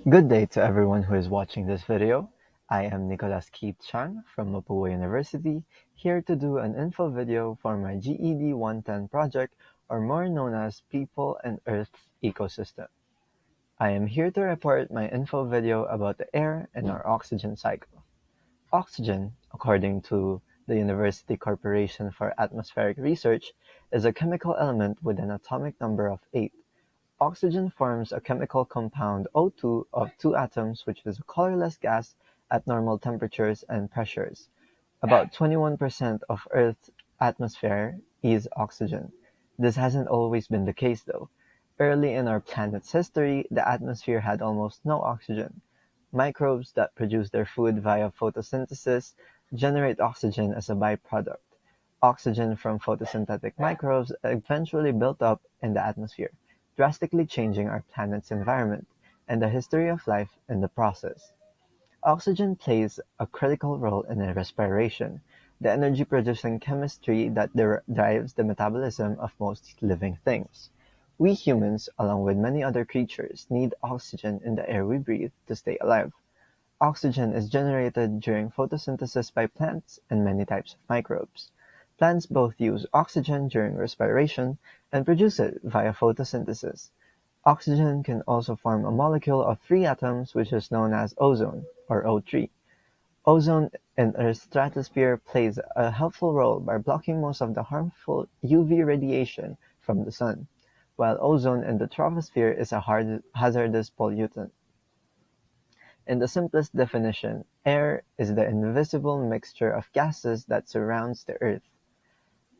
Good day to everyone who is watching this video. I am Nicholas Keith Chang from Mapúa University, here to do an info video for my GED110 project, or more known as People and Earth's Ecosystem. I am here to report my info video about the air and our oxygen cycle. Oxygen, according to the University Corporation for Atmospheric Research, is a chemical element with an atomic number of 8. Oxygen forms a chemical compound O2 of two atoms, which is a colorless gas at normal temperatures and pressures. About 21% of Earth's atmosphere is oxygen. This hasn't always been the case though. Early in our planet's history, the atmosphere had almost no oxygen. Microbes that produce their food via photosynthesis generate oxygen as a byproduct. Oxygen from photosynthetic microbes eventually built up in the atmosphere, drastically changing our planet's environment and the history of life in the process. Oxygen plays a critical role in respiration, the energy-producing chemistry that drives the metabolism of most living things. We humans, along with many other creatures, need oxygen in the air we breathe to stay alive. Oxygen is generated during photosynthesis by plants and many types of microbes. Plants both use oxygen during respiration and produce it via photosynthesis. Oxygen can also form a molecule of three atoms, which is known as ozone, or O3. Ozone in Earth's stratosphere plays a helpful role by blocking most of the harmful UV radiation from the sun, while ozone in the troposphere is a hazardous pollutant. In the simplest definition, air is the invisible mixture of gases that surrounds the Earth.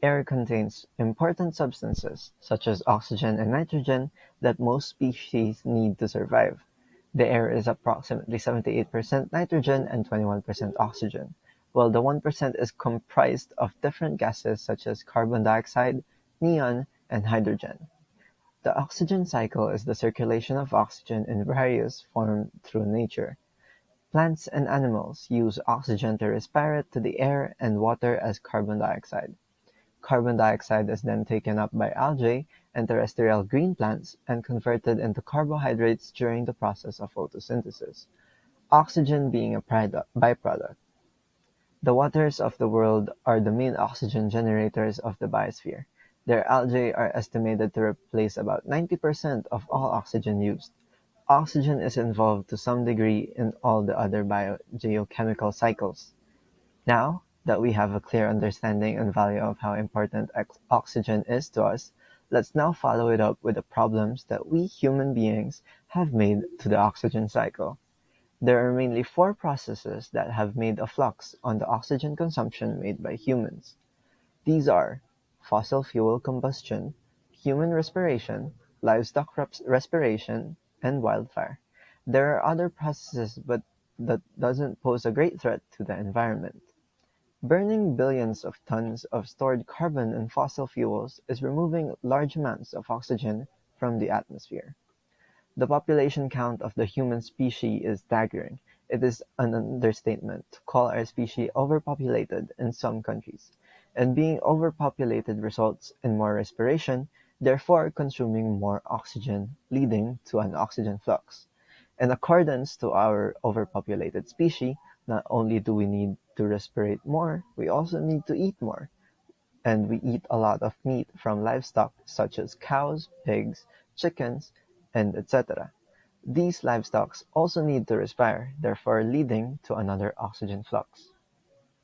Air contains important substances, such as oxygen and nitrogen, that most species need to survive. The air is approximately 78% nitrogen and 21% oxygen, while the 1% is comprised of different gases such as carbon dioxide, neon, and hydrogen. The oxygen cycle is the circulation of oxygen in various forms through nature. Plants and animals use oxygen to respire to the air and water as carbon dioxide. Carbon dioxide is then taken up by algae and terrestrial green plants and converted into carbohydrates during the process of photosynthesis, oxygen being a byproduct. The waters of the world are the main oxygen generators of the biosphere. Their algae are estimated to replace about 90% of all oxygen used. Oxygen is involved to some degree in all the other biogeochemical cycles. Now that we have a clear understanding and value of how important oxygen is to us, let's now follow it up with the problems that we human beings have made to the oxygen cycle. There are mainly four processes that have made a flux on the oxygen consumption made by humans. These are fossil fuel combustion, human respiration, livestock respiration, and wildfire. There are other processes, but that doesn't pose a great threat to the environment. Burning billions of tons of stored carbon and fossil fuels is removing large amounts of oxygen from the atmosphere. The population count of the human species is staggering. It is an understatement to call our species overpopulated in some countries, and being overpopulated results in more respiration, therefore consuming more oxygen, leading to an oxygen flux. In accordance to our overpopulated species, not only do we need to respirate more, we also need to eat more. And we eat a lot of meat from livestock such as cows, pigs, chickens, and etc. These livestock also need to respire, therefore leading to another oxygen flux.